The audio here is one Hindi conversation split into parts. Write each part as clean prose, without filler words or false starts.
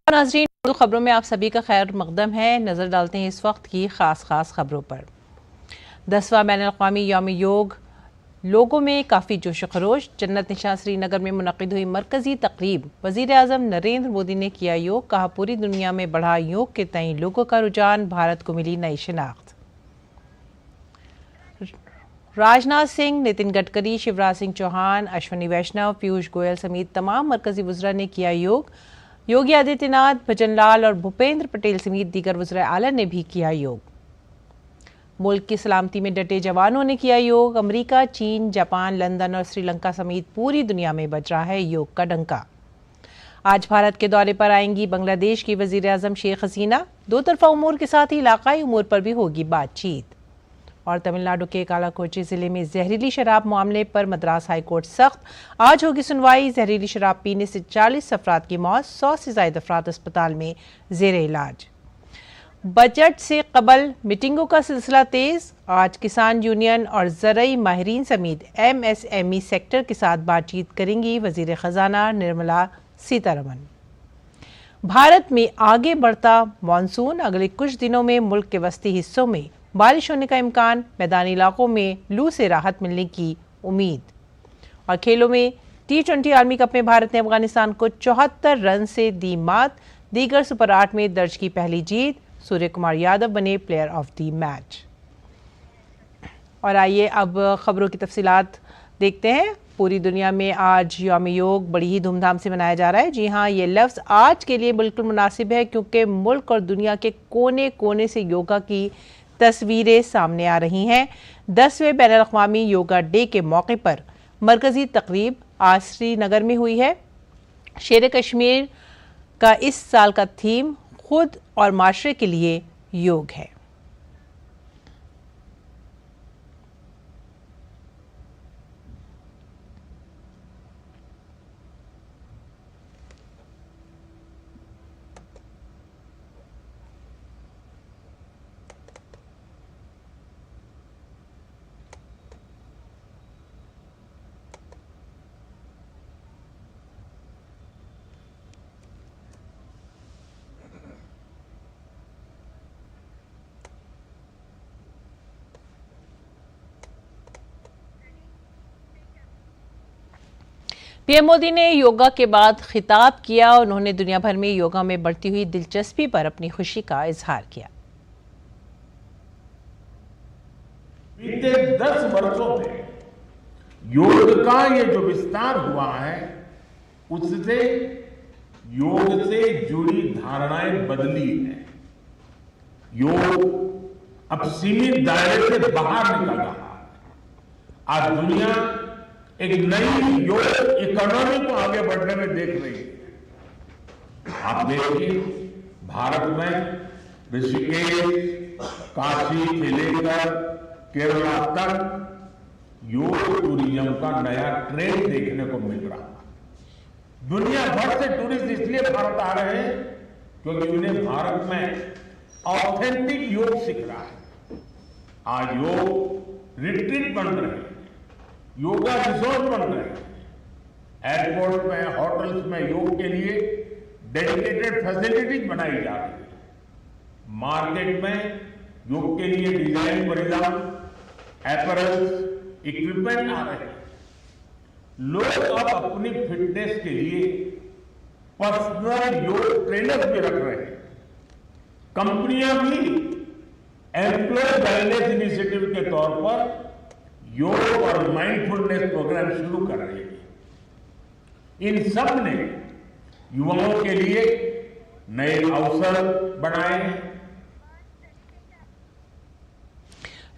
नाज़रीन, खबरों में आप सभी का खैर मकदम है। नज़र डालते हैं इस वक्त की खास खबरों पर। 10वां बैनुल-अक़वामी यौम योग, लोगों में काफ़ी जोश खरोश। जन्नत निशां श्रीनगर में मुनक़िद हुई मरकज़ी तकरीब। वज़ीर आज़म नरेंद्र मोदी ने किया योग, कहा पूरी दुनिया में बढ़ा योग के तई लोगों का रुझान, भारत को मिली नई शिनाख्त। राजनाथ सिंह, नितिन गडकरी, शिवराज सिंह चौहान, अश्विनी वैष्णव, पीयूष गोयल समेत तमाम मरकजी वज़रा ने किया योग। योगी आदित्यनाथ, भजन लाल और भूपेंद्र पटेल समेत दीगर वज़रा आला ने भी किया योग। मुल्क की सलामती में डटे जवानों ने किया योग। अमेरिका, चीन, जापान, लंदन और श्रीलंका समेत पूरी दुनिया में बज रहा है योग का डंका। आज भारत के दौरे पर आएंगी बांग्लादेश की वज़ीर आज़म शेख हसीना। दो तरफा उमूर के साथ ही इलाकाई उमूर पर भी होगी बातचीत। और तमिलनाडु के कालाकोची जिले में जहरीली शराब मामले पर मद्रास हाईकोर्ट सख्त। आज होगी सुनवाई। जहरीली शराब पीने से 40 अफराद की मौत, 100 से ज्यादा अफराद अस्पताल में जेरे इलाज। बजट से कबल मीटिंगों का सिलसिला तेज। आज किसान यूनियन और ज़रई माहिरीन समेत MSME सेक्टर के साथ बातचीत करेंगी वजीर खजाना निर्मला सीतारमन। भारत में आगे बढ़ता मानसून, अगले कुछ दिनों में मुल्क के वस्ती हिस्सों में बारिश होने का इम्कान, मैदानी इलाकों में लू से राहत मिलने की उम्मीद। और खेलों में T20 आर्मी कप में भारत ने अफगानिस्तान को 74 रन से दी मात। दीगर सुपर 8 में दर्ज की पहली जीत। सूर्य कुमार यादव बने प्लेयर ऑफ द मैच। और आइए अब खबरों की तफसीलात देखते हैं। पूरी दुनिया में आज यौम योग बड़ी ही धूमधाम से मनाया जा रहा है। जी हाँ, ये लफ्ज़ आज के लिए बिल्कुल मुनासिब है क्योंकि मुल्क और दुनिया के कोने कोने से योगा की तस्वीरें सामने आ रही हैं। 10वें बैनुल-अक़वामी योगा डे के मौके पर मरकज़ी तकरीब आज श्रीनगर में हुई है। शेर कश्मीर का इस साल का थीम खुद और माशरे के लिए योग है। पीएम मोदी ने योगा के बाद खिताब किया। उन्होंने दुनिया भर में योगा में बढ़ती हुई दिलचस्पी पर अपनी खुशी का इजहार किया। बीते 10 वर्षों में योग का ये जो विस्तार हुआ है, उससे योग से जुड़ी धारणाएं बदली हैं। योग अब सीमित दायरे से बाहर निकल रहा है। आज दुनिया एक नई योग इकोनॉमी को आगे बढ़ने में देख रही है। आप देखिए, भारत में ऋषिकेश, काशी से लेकर केरला तक योग टूरिज्म का नया ट्रेंड देखने को मिल रहा है। दुनिया भर से टूरिस्ट इसलिए भारत आ रहे हैं क्योंकि उन्हें भारत में ऑथेंटिक योग सीख रहा है। आज योग रिट्रीट बन रहे हैं, योगा रिसोर्ट बन रहे हैं। एयरपोर्ट में, होटल्स में योग के लिए डेडिकेटेड फैसिलिटीज बनाई जा रही है। मार्केट में योग के लिए डिजाइन परिधान, अपैरल्स, इक्विपमेंट आ रहे हैं। लोग अब अपनी फिटनेस के लिए पर्सनल योग ट्रेनर भी रख रहे हैं। कंपनियां भी एम्प्लॉय वेलनेस इनिशिएटिव के तौर पर योग और माइंडफुलनेस प्रोग्राम शुरू कर रही है। इन सब ने युवाओं के लिए नए अवसर बनाए हैं।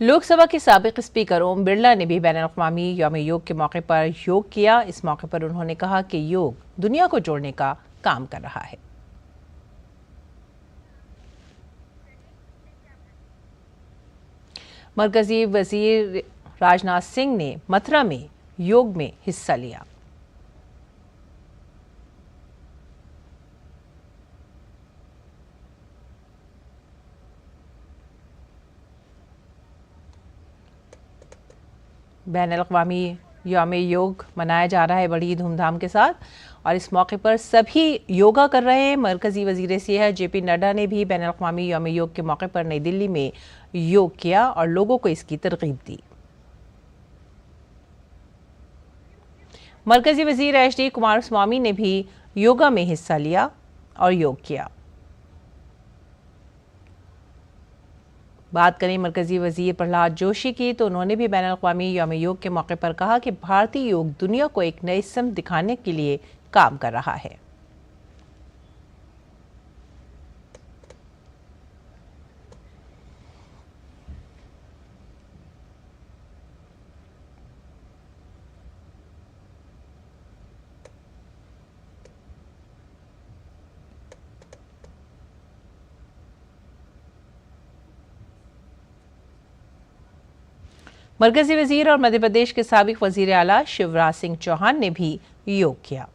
लोकसभा के साबिक स्पीकर ओम बिरला ने भी बैनुल-अक़वामी यौम योग के मौके पर योग किया। इस मौके पर उन्होंने कहा कि योग दुनिया को जोड़ने का काम कर रहा है। मरकजी वजीर राजनाथ सिंह ने मथुरा में योग में हिस्सा लिया। बैनुल-अक़वामी यौम योग मनाया जा रहा है बड़ी धूमधाम के साथ और इस मौके पर सभी योगा कर रहे हैं। मरकजी वजीर सेहत जेपी नड्डा ने भी बैनुल अक़वामी यौम योग के मौके पर नई दिल्ली में योग किया और लोगों को इसकी तरगीब दी। मरकजी वजीर HD कुमारस्वामी ने भी योगा में हिस्सा लिया और योग किया। बात करें मरकजी वजीर प्रहलाद जोशी की तो उन्होंने भी बैनुल अक़वामी यौम योग के मौके पर कहा कि भारतीय योग दुनिया को एक नई सिमत दिखाने के लिए काम कर रहा है। मरकजी वजीर और मध्य प्रदेश के साबिक वजीर आला शिवराज सिंह चौहान ने भी योग किया।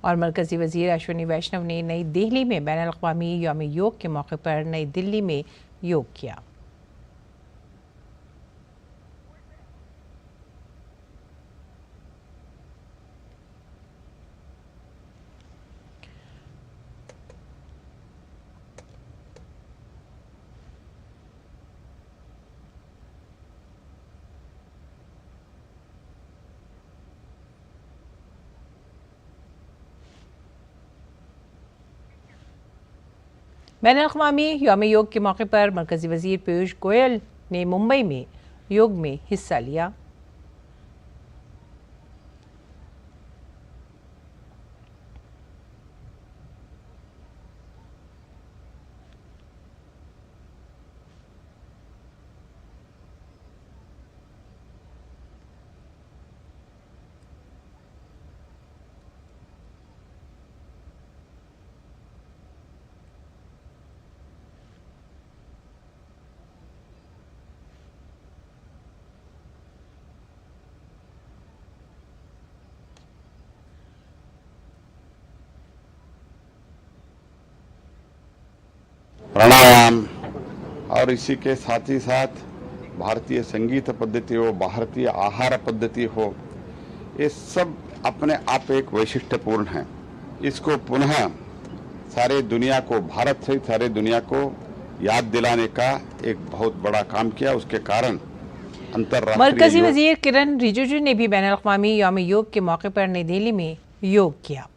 और मरकजी वजीर अश्विनी वैष्णव ने नई दिल्ली में बैनुल अक़वामी यौम योग के मौके पर नई दिल्ली में योग किया। बैनुल अक़वामी यौम योग के मौके पर मरकजी वजीर पीयूष गोयल ने मुंबई में योग में हिस्सा लिया। प्राणायाम और इसी के साथ ही साथ भारतीय संगीत पद्धति हो, भारतीय आहार पद्धति हो, ये सब अपने आप एक वैशिष्ट्यपूर्ण है। इसको पुनः सारे दुनिया को, भारत सहित सारे दुनिया को याद दिलाने का एक बहुत बड़ा काम किया। उसके कारण अंतर्राष्ट्रीय मरकजी वजीर किरण रिजिजू ने भी बैनुल अक़वामी यौम योग के मौके पर नई दिल्ली में योग किया।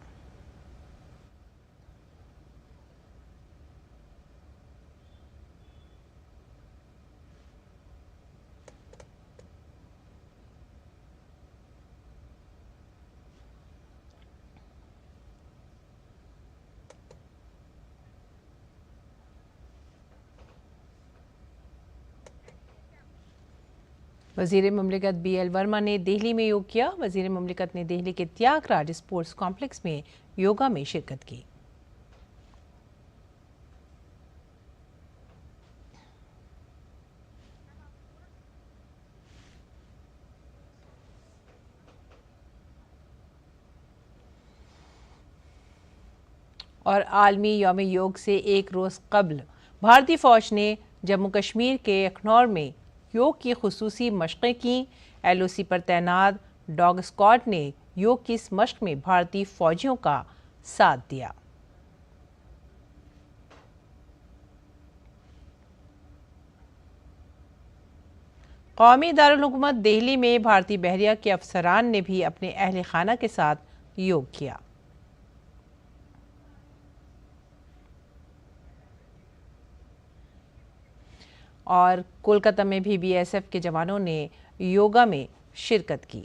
वज़ीर मुमलिकत BL वर्मा ने दिल्ली में योग किया। वज़ीर मुमलिकत ने दिल्ली के त्यागराज स्पोर्ट्स कॉम्प्लेक्स में योगा में शिरकत की। और आलमी यौम योग से एक रोज़ कबल भारतीय फ़ौज ने जम्मू कश्मीर के अखनौर में योग की खुसूसी मशक़ें की। LOC पर तैनात डॉग स्क्वाड ने योग की इस मशक़ में भारतीय फ़ौजियों का साथ दिया। कौमी दारुल हुकूमत दिल्ली में भारतीय बहरिया के अफसरान ने भी अपने अहल खाना के साथ योग किया। और कोलकाता में भी BSF के जवानों ने योगा में शिरकत की।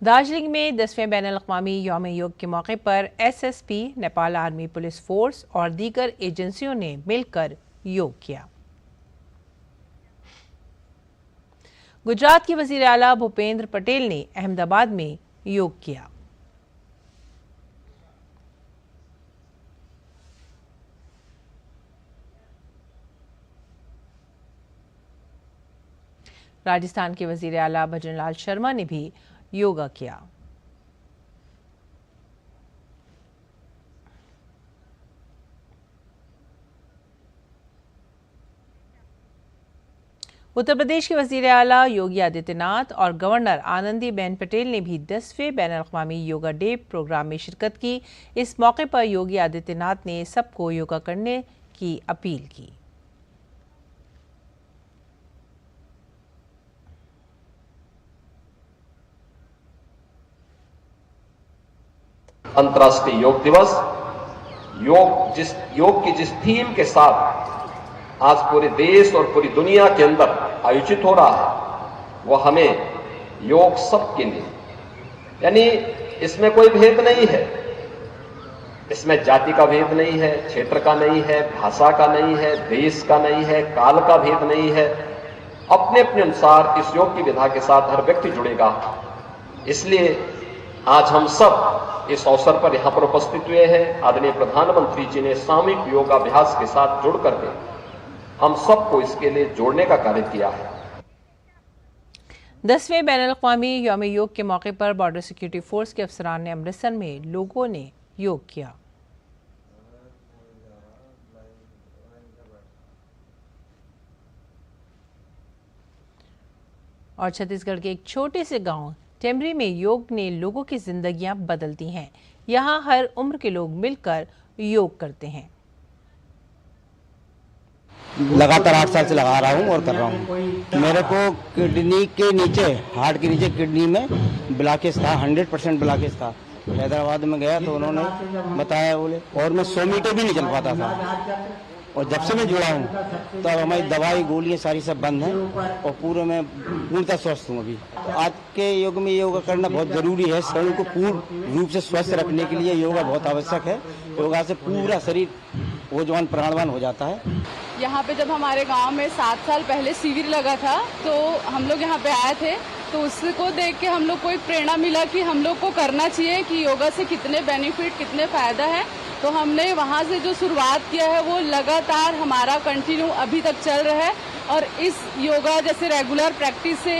दार्जिलिंग में 10वें बैनुल अक़वामी यौम योग के मौके पर SSP, Nepal army police force और दीगर एजेंसियों ने मिलकर योग किया। गुजरात के वजीर आला भूपेंद्र पटेल ने अहमदाबाद में योग किया। राजस्थान के वजीर आला भजनलाल शर्मा ने भी योगा किया। उत्तर प्रदेश के वजीर आला योगी आदित्यनाथ और गवर्नर आनंदीबेन पटेल ने भी 10वें बैनुल-अक़वामी योगा डे प्रोग्राम में शिरकत की। इस मौके पर योगी आदित्यनाथ ने सबको योगा करने की अपील की। अंतर्राष्ट्रीय योग दिवस योग की जिस थीम के साथ आज पूरे देश और पूरी दुनिया के अंदर आयोजित हो रहा है, वो हमें योग सबके लिए, यानी इसमें कोई भेद नहीं है, इसमें जाति का भेद नहीं है, क्षेत्र का नहीं है, भाषा का नहीं है, देश का नहीं है, काल का भेद नहीं है। अपने अपने अनुसार इस योग की विधा के साथ हर व्यक्ति जुड़ेगा। इसलिए आज हम सब इस अवसर पर यहां पर उपस्थित हुए हैं। आदरणीय प्रधानमंत्री जी ने सामूहिक योगाभ्यास के साथ जुड़ करके हम सबको इसके लिए जोड़ने का कार्य किया है। 10वें बैनुल-अक़वामी यौम योग के मौके पर बॉर्डर सिक्योरिटी फोर्स के अफसरान ने अमृतसर में लोगों ने योग किया। और छत्तीसगढ़ के एक छोटे से गांव टेमरी में योग ने लोगों की जिंदगियां बदल दी हैं। यहां हर उम्र के लोग मिलकर योग करते हैं। लगातार 8 साल से लगा रहा हूँ और कर रहा हूँ। मेरे को किडनी के नीचे, हार्ट के नीचे किडनी में ब्लॉकेज था, 100% ब्लॉकेज था। हैदराबाद में गया तो उन्होंने बताया बोले, और मैं 100 मीटर भी नहीं चल पाता था। और जब से मैं जुड़ा हूँ तब हमारी दवाई गोलियाँ सारी सब बंद हैं और पूरे में पूर्णतः स्वस्थ हूँ। अभी तो आज के युग में योगा करना बहुत जरूरी है। शरीर को पूर्ण रूप से स्वस्थ रखने के लिए योगा बहुत आवश्यक है। योगा से पूरा शरीर ऊर्जावान प्राणवान हो जाता है। यहाँ पे जब हमारे गांव में 7 साल पहले शिविर लगा था तो हम लोग यहाँ पे आए थे, तो उसको देख के हम लोग को एक प्रेरणा मिला कि हम लोग को करना चाहिए कि योगा से कितने बेनिफिट, कितने फायदा है। तो हमने वहाँ से जो शुरुआत किया है वो लगातार हमारा कंटिन्यू अभी तक चल रहा है। और इस योगा जैसे रेगुलर प्रैक्टिस से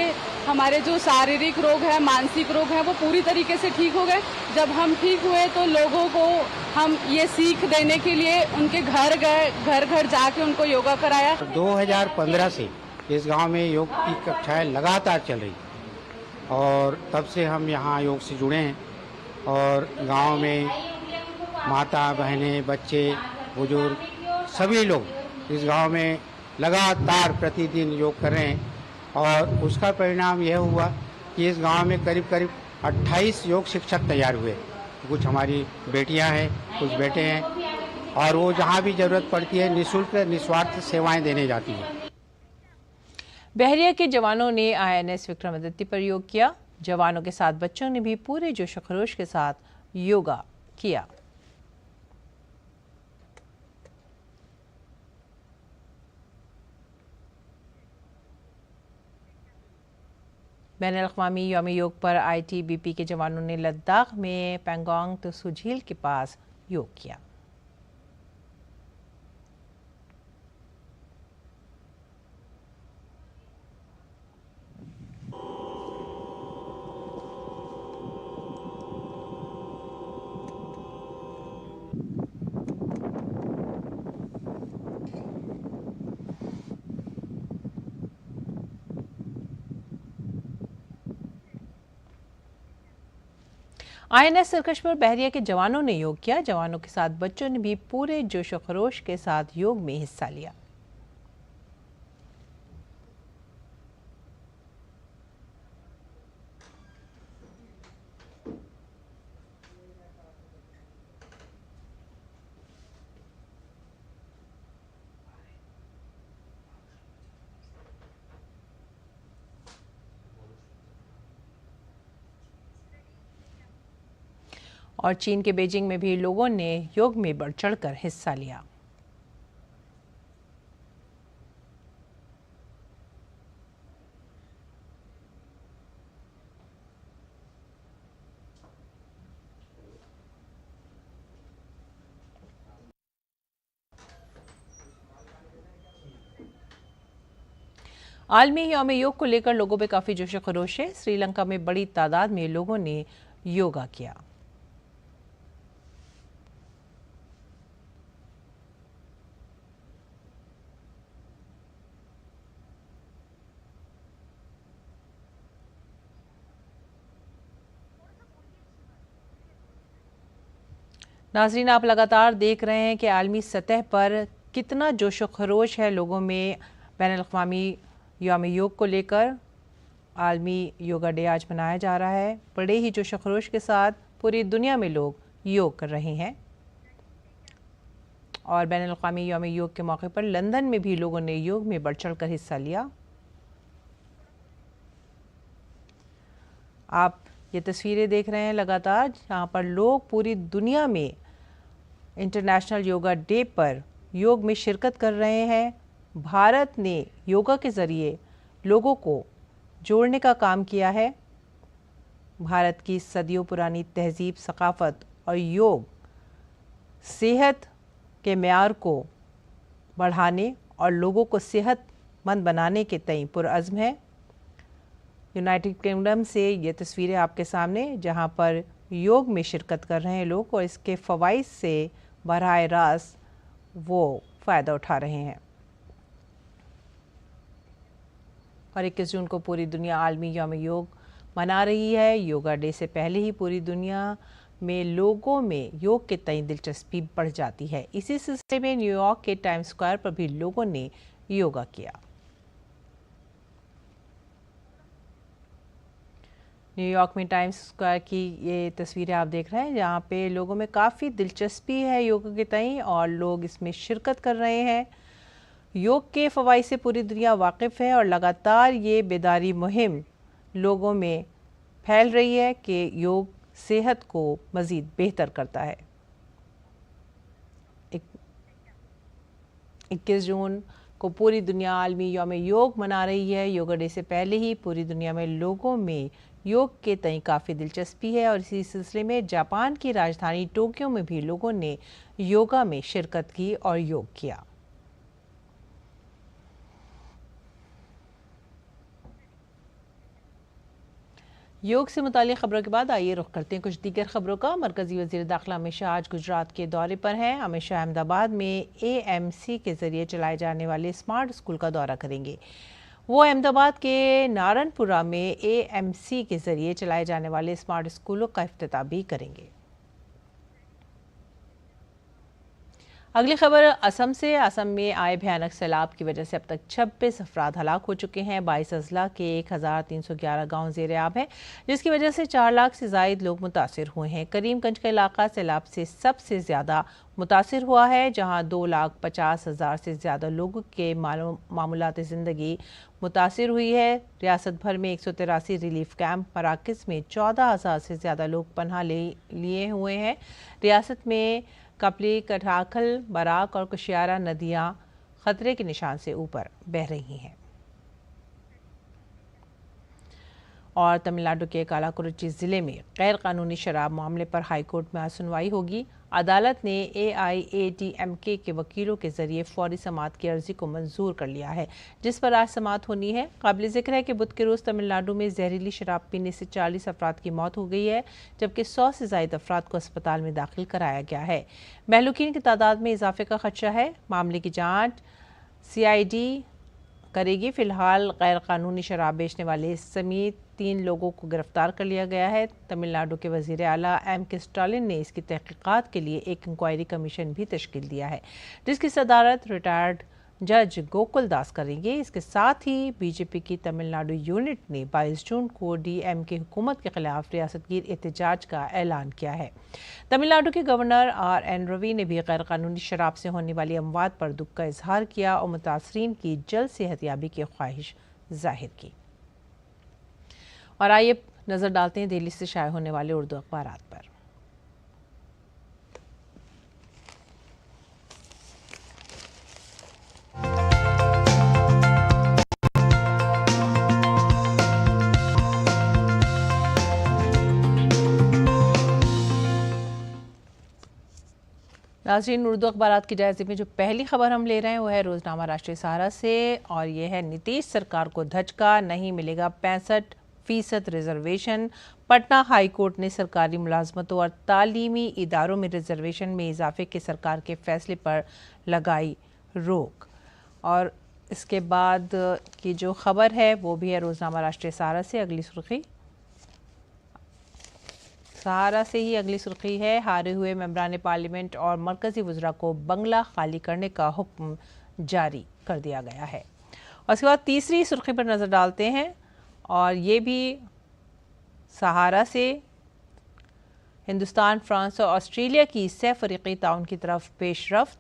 हमारे जो शारीरिक रोग है, मानसिक रोग है, वो पूरी तरीके से ठीक हो गए। जब हम ठीक हुए तो लोगों को हम ये सीख देने के लिए उनके घर गए, घर घर जाके उनको योगा कराया। 2015 से इस गांव में योग की कक्षाएं लगातार चल रही और तब से हम यहाँ योग से जुड़े हैं। और गांव में माता बहनें, बच्चे, बुजुर्ग सभी लोग इस गांव में लगातार प्रतिदिन योग कर रहे हैं। और उसका परिणाम यह हुआ कि इस गांव में करीब करीब 28 योग शिक्षक तैयार हुए। कुछ हमारी बेटियां हैं, कुछ बेटे हैं, और वो जहां भी जरूरत पड़ती है निःशुल्क निस्वार्थ सेवाएं देने जाती हैं। बहरिया के जवानों ने INS विक्रमादित्य पर योग किया। जवानों के साथ बच्चों ने भी पूरे जोश खरोश के साथ योगा किया। बैनुल-अक़वामी यौम योग पर ITBP के जवानों ने लद्दाख में पैंगोंग त्सू झील के पास योग किया। INS सरकश पर बहरिया के जवानों ने योग किया। जवानों के साथ बच्चों ने भी पूरे जोश व खरोश के साथ योग में हिस्सा लिया। और चीन के बीजिंग में भी लोगों ने योग में बढ़ चढ़कर हिस्सा लिया। आलमी यौम योग को लेकर लोगों में काफ़ी जोश खरोश है। श्रीलंका में बड़ी तादाद में लोगों ने योगा किया। नाज़रीन, आप लगातार देख रहे हैं कि आलमी सतह पर कितना जोश खरोश है लोगों में बैनुल-अक़वामी यौम योग को लेकर। आलमी योगा डे आज मनाया जा रहा है। बड़े ही जोश खरोश के साथ पूरी दुनिया में लोग योग कर रहे हैं और बैनुल-अक़वामी यौम योग के मौके पर लंदन में भी लोगों ने योग में बढ़ चढ़ कर हिस्सा लिया। आप ये तस्वीरें देख रहे हैं लगातार, जहाँ पर लोग पूरी दुनिया में इंटरनेशनल योगा डे पर योग में शिरकत कर रहे हैं। भारत ने योगा के ज़रिए लोगों को जोड़ने का काम किया है। भारत की सदियों पुरानी तहजीब, सकाफ़त और योग सेहत के मेयार को बढ़ाने और लोगों को सेहतमंद बनाने के तय पुरअज़्म है। यूनाइटेड किंगडम से ये तस्वीरें आपके सामने, जहां पर योग में शिरकत कर रहे हैं लोग और इसके फ़वाइद से बराह रास्त वो फ़ायदा उठा रहे हैं। और 21 जून को पूरी दुनिया आलमी यौम योग मना रही है। योगा डे से पहले ही पूरी दुनिया में लोगों में योग के तय दिलचस्पी बढ़ जाती है। इसी सिलसिले में न्यूयॉर्क के टाइम स्क्वायर पर भी लोगों ने योगा किया। न्यूयॉर्क में टाइम्स स्क्वायर की ये तस्वीरें आप देख रहे हैं, जहाँ पे लोगों में काफ़ी दिलचस्पी है योग के तय और लोग इसमें शिरकत कर रहे हैं। योग के फ़वाइद से पूरी दुनिया वाकिफ़ है और लगातार ये बेदारी मुहिम लोगों में फैल रही है कि योग सेहत को मज़ीद बेहतर करता है। 21 जून को पूरी दुनिया आलमी यौम योग मना रही है। योगा डे से पहले ही पूरी दुनिया में लोगों में योग के तय काफ़ी दिलचस्पी है और इसी सिलसिले में जापान की राजधानी टोक्यो में भी लोगों ने योगा में शिरकत की और योग किया। योग से मुताल्लिक़ खबरों के बाद आइए रुख करते हैं कुछ दीगर खबरों का। मरकज़ी वज़ीर दाखिला अमित शाह आज गुजरात के दौरे पर हैं। अमित शाह अहमदाबाद में AMC के ज़रिए चलाए जाने वाले स्मार्ट स्कूल का दौरा करेंगे। वो अहमदाबाद के नारायणपुरा में AMC के ज़रिए चलाए जाने वाले स्मार्ट स्कूलों का इफ्तिताह भी करेंगे। अगली खबर असम से। असम में आए भयानक सैलाब की वजह से अब तक 26 अफराद हलाक हो चुके हैं। 22 अजला के 1311 गाँव ज़ेर-ए-आब हैं, जिसकी वजह से 4 लाख से ज़ायद लोग मुतासिर हुए हैं। करीमगंज का इलाका सैलाब से सबसे ज़्यादा मुतासिर हुआ है, जहाँ 2,50,000 से ज़्यादा लोगों के मामूलात ज़िंदगी मुतासिर हुई है। रियासत भर में 183 रिलीफ कैंप मराकज़ में 14,000 से ज़्यादा लोग पनाह लिए हुए हैं। रियासत में कपली, कठाखल, बराक और कुशियारा नदियाँ खतरे के निशान से ऊपर बह रही हैं। और तमिलनाडु के कालाकुरुची ज़िले में गैर कानूनी शराब मामले पर हाईकोर्ट में आज सुनवाई होगी। अदालत ने AIADMK के वकीलों के ज़रिए फौरी समाअत की अर्जी को मंजूर कर लिया है, जिस पर आज समाअत होनी है। काबिल ज़िक्र है कि बुध के रोज़ तमिलनाडु में जहरीली शराब पीने से 40 अफराद की मौत हो गई है, जबकि 100 से ज़ायद अफराद को अस्पताल में दाखिल कराया गया है। महलूकीन की तादाद में इजाफे का खदशा है। मामले की जाँच CID करेगी। फ़िलहाल गैर कानूनी शराब बेचने वाले समेत 3 लोगों को गिरफ्तार कर लिया गया है। तमिलनाडु के वज़ीर आला M.K. स्टालिन ने इसकी तहकीकात के लिए एक इंक्वायरी कमीशन भी तश्कील दिया है, जिसकी सदारत रिटायर्ड जज गोकुल दास करेंगे। इसके साथ ही बीजेपी की तमिलनाडु यूनिट ने 22 जून को DM की हुकूमत के खिलाफ रियासतगीर एहतजाज का ऐलान किया है। तमिलनाडु के गवर्नर RN रवि ने भी गैर कानूनी शराब से होने वाली अमवात पर दुख का इजहार किया और मुतासरीन की जल्द सेहतयाबी की ख्वाहिश जाहिर की। और आइए नज़र डालते हैं दिल्ली से शाये होने वाले उर्दू अखबारात पर। नाज़रीन, उर्दू अखबारात के जायजे में जो पहली खबर हम ले रहे हैं वो है रोजनामा राष्ट्रीय सहारा से, और ये है नीतीश सरकार को धचका, नहीं मिलेगा 65% रिजर्वेशन। पटना हाई कोर्ट ने सरकारी मुलाजमतों और तालीमी इदारों में रिजर्वेशन में इजाफे के सरकार के फैसले पर लगाई रोक। और इसके बाद की जो खबर है वो भी है रोजनामा राष्ट्रीय सहारा से। अगली सुर्खी सहारा से ही अगली सुर्खी है, हारे हुए मेंबरान पार्लियामेंट और मरकजी वज़रा को बंगला खाली करने का हुक्म जारी कर दिया गया है। और उसके बाद तीसरी सुर्खी पर नज़र डालते हैं, और ये भी सहारा से। हिंदुस्तान, फ्रांस और ऑस्ट्रेलिया की सह फ़रीक़ी ताउन की तरफ पेशरफ्त।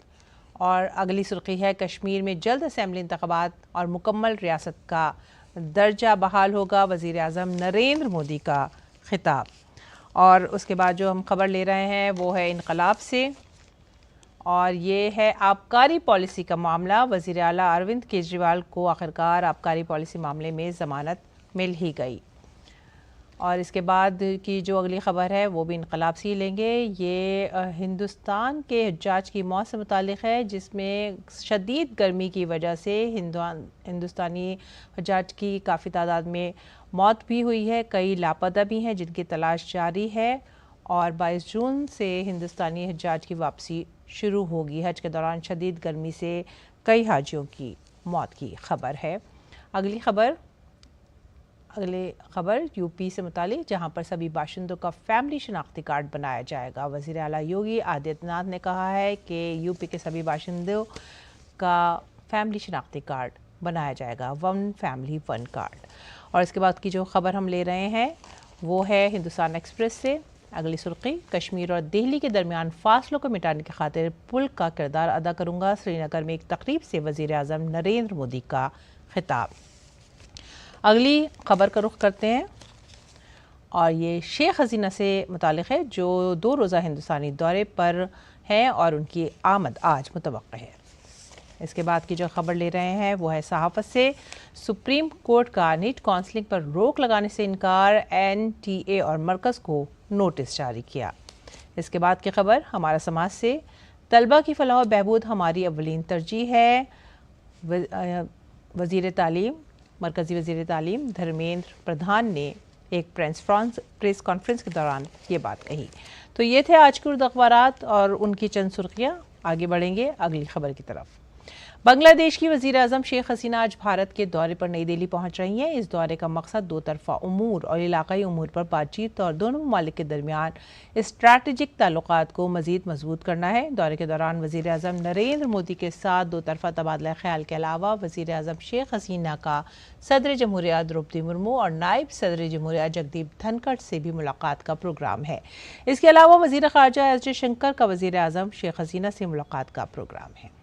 और अगली सुर्खी है, कश्मीर में जल्द असेंबली इंतख़ाबात और मुकम्मल रियासत का दर्जा बहाल होगा, वज़ीर आज़म नरेंद्र मोदी का खिताब। और उसके बाद जो हम खबर ले रहे हैं वो है इनकलाब से, और ये है आबकारी पॉलिसी का मामला। वज़ीर आला अरविंद केजरीवाल को आखिरकार आबकारी पॉलिसी मामले में ज़मानत मिल ही गई। और इसके बाद की जो अगली ख़बर है वो भी इनकलाब से ही लेंगे। ये हिंदुस्तान के हज्जाज की मौत से मुतालिक है, जिसमें शदीद गर्मी की वजह से हिंदुस्तानी हज्जाज की काफ़ी तादाद में मौत भी हुई है, कई लापता भी हैं जिनकी तलाश जारी है। और 22 जून से हिंदुस्तानी हज्जाज की वापसी शुरू होगी। हज के दौरान शदीद गर्मी से कई हाजियों की मौत की खबर है। अगली खबर यूपी से मुतालिक, जहां पर सभी बाशिंदों का फैमिली शनाख्ती कार्ड बनाया जाएगा। वज़ीर आला योगी आदित्यनाथ ने कहा है कि यूपी के सभी बाशिंदों का फैमिली शनाख्ती कार्ड बनाया जाएगा, 1 फैमिली 1 कार्ड। और इसके बाद की जो खबर हम ले रहे हैं वो है हिंदुस्तान एक्सप्रेस से। अगली सुर्खी, कश्मीर और दिल्ली के दरमियान फासलों को मिटाने की खातिर पुल का किरदार अदा करूंगा, श्रीनगर में एक तकरीब से वज़ीर आज़म नरेंद्र मोदी का खिताब। अगली खबर का रुख करते हैं, और ये शेख हसीना से मुतालिक है, जो 2 रोज़ा हिंदुस्तानी दौरे पर हैं और उनकी आमद आज मुतवक्किह है। इसके बाद की जो खबर ले रहे हैं वो है सहाफ़त से। सुप्रीम कोर्ट का नीट काउंसलिंग पर रोक लगाने से इनकार, NTA और मरकज़ को नोटिस जारी किया। इसके बाद की खबर हमारा समाज से, तलबा की फलाह और बहबूद हमारी अव्वलीन तरजीह है। वज़ीर तालीम, मरकज़ी वज़ीर तालीम धर्मेंद्र प्रधान ने एक प्रेस कॉन्फ्रेंस के दौरान ये बात कही। तो ये थे आज के उर्दू अखबारात और उनकी चंद सुर्खियाँ। आगे बढ़ेंगे अगली खबर की तरफ। बांग्लादेश की वज़ीर आज़म शेख हसीना आज भारत के दौरे पर नई दिल्ली पहुंच रही हैं। इस दौरे का मकसद 2 तरफ़ा उमूर और इलाक़ाई उमूर पर बातचीत और दोनों ममालिक के दरमियान स्ट्रैटेजिक ताल्लुकात को मज़ीद मजबूत करना है। दौरे के दौरान वज़ीर आज़म नरेंद्र मोदी के साथ 2 तरफ़ा तबादला ख्याल के अलावा वज़ीर आज़म शेख हसीना का सदर जमहूरिया द्रौपदी मुर्मू और नायब सदर जमहूरिया जगदीप धनखड़ से भी मुलाकात का प्रोग्राम है। इसके अलावा वज़ीर ख़ारजा एस जयशंकर का वज़ीर आज़म शेख हसीना से मुलाकात का प्रोग्राम है।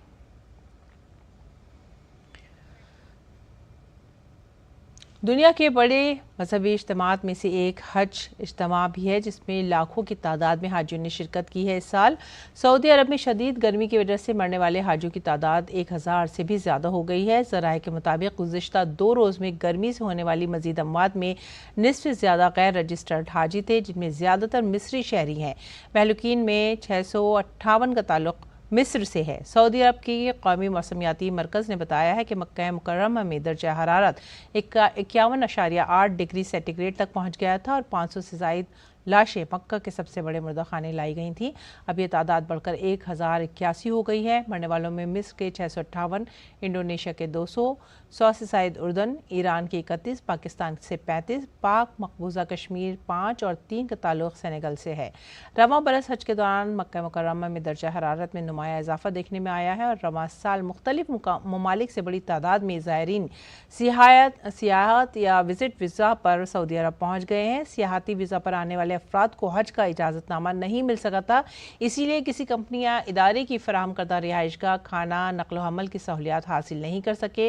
दुनिया के बड़े मजहबी इज्तिमात में से एक हज इज्तिमा भी है, जिसमें लाखों की तादाद में हाजियों ने शिरकत की है। इस साल सऊदी अरब में शदीद गर्मी की वजह से मरने वाले हाजियों की तादाद 1000 से भी ज़्यादा हो गई है। ज़राए के मुताबिक गुज़िश्ता 2 रोज़ में गर्मी से होने वाली मज़ीद अमवात में निस्फ से ज़्यादा गैर रजिस्टर्ड हाजी थे, जिनमें ज़्यादातर मिस्री शहरी हैं। महलूकीन में 658 का ताल्लुक़ मिस्र से है। सऊदी अरब की कौमी मौसमियाती मरकज़ ने बताया है कि मक्का मुकर्रमा में दर्जा हरारत 51.8 डिग्री सेंटीग्रेड तक पहुंच गया था और 500 से ज़ायद लाशें मक्का के सबसे बड़े मुर्दाखाने लाई गई थीं। अब ये तादाद बढ़कर 1081 हो गई है। मरने वालों में मिस्र के 658, इंडोनेशिया के 200, 100 से ज़ायद उर्दन, ईरान के 31, पाकिस्तान से 35, पाक मकबूजा कश्मीर 5 और 3 का ताल्लुक़ सेनेगल से है। रवां बरस हज के दौरान मक्का मुकर्रमा में दर्जा हरारत में नुमाया इजाफा देखने में आया है और रवां साल मुख्तलिफ ममालिक से बड़ी तादाद में ज़ायरीन सियाहत या विजिट वीज़ा पर सऊदी अरब पहुँच गए हैं। सियाहती वीज़ा पर आने वाले अफराद को हज का इजाज़तनामा नहीं मिल सका था, इसीलिए किसी कंपनी या इदारे की फराहम करदा रिहाइशगाह, खाना, नकलो हमल की सहूलियात हासिल नहीं कर सके।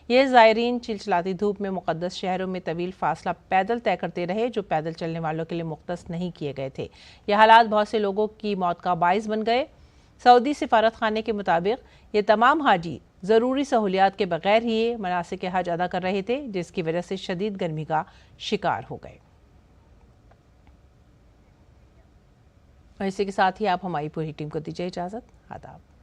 ये ज़ायरीन चिलचिलाती धूप में मुक़द्दस शहरों में तवील फासला पैदल तय करते रहे, जो पैदल चलने वालों के लिए मुख्तस नहीं किए गए थे। यह हालात बहुत से लोगों की मौत का बाइस बन गए। सऊदी सिफारत खाने के मुताबिक ये तमाम हाजी ज़रूरी सहूलियात के बगैर ही मनासिक हज अदा कर रहे थे, जिसकी वजह से शदीद गर्मी का शिकार हो गए। और इसी के साथ ही आप हमारी पूरी टीम को दीजिए इजाजत। आदाब।